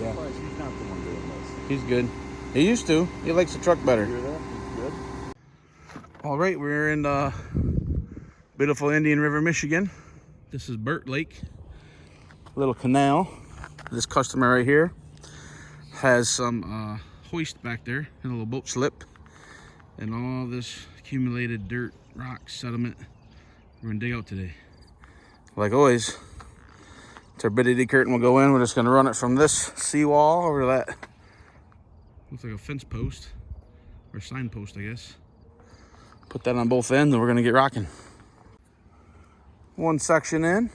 Yeah. He's not the one doing this. He's good. He used to. He likes the truck better. You hear that? He's good. All right, we're in beautiful Indian River, Michigan. This is Burt Lake, little canal. This customer right here has some hoist back there and a little boat slip, and all this accumulated dirt, rock, sediment we're gonna dig out today. Like always, turbidity curtain will go in. We're just gonna run it from this seawall over to that. Looks like a fence post or signpost, I guess. Put that on both ends and we're gonna get rocking. One section in.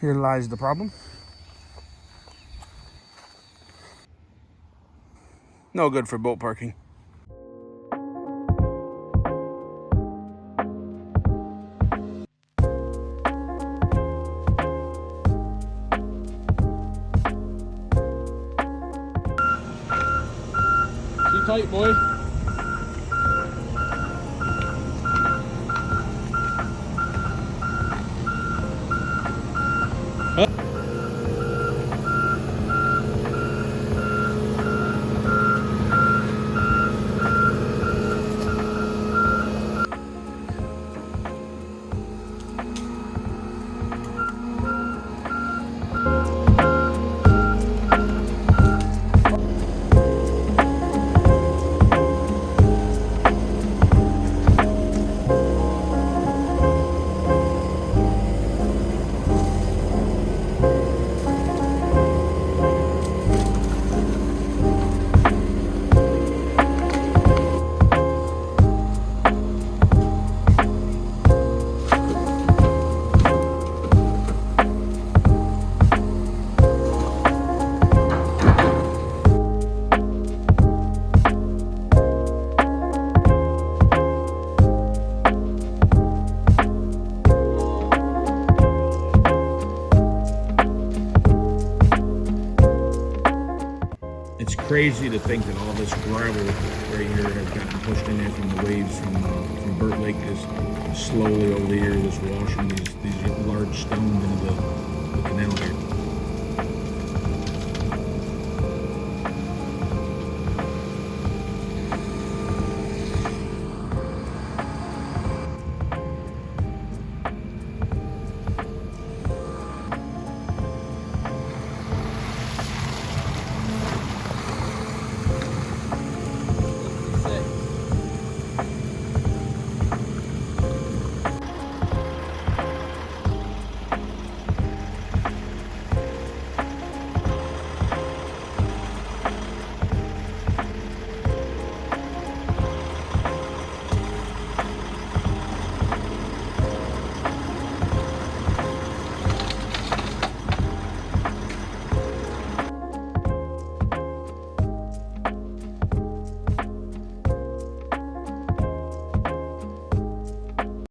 Here lies the problem. No good for boat parking. Keep tight, boy. It's crazy to think that all this gravel right here has gotten pushed in there from the waves from Burt Lake, just slowly over the years, just washing these large stones into the canal here.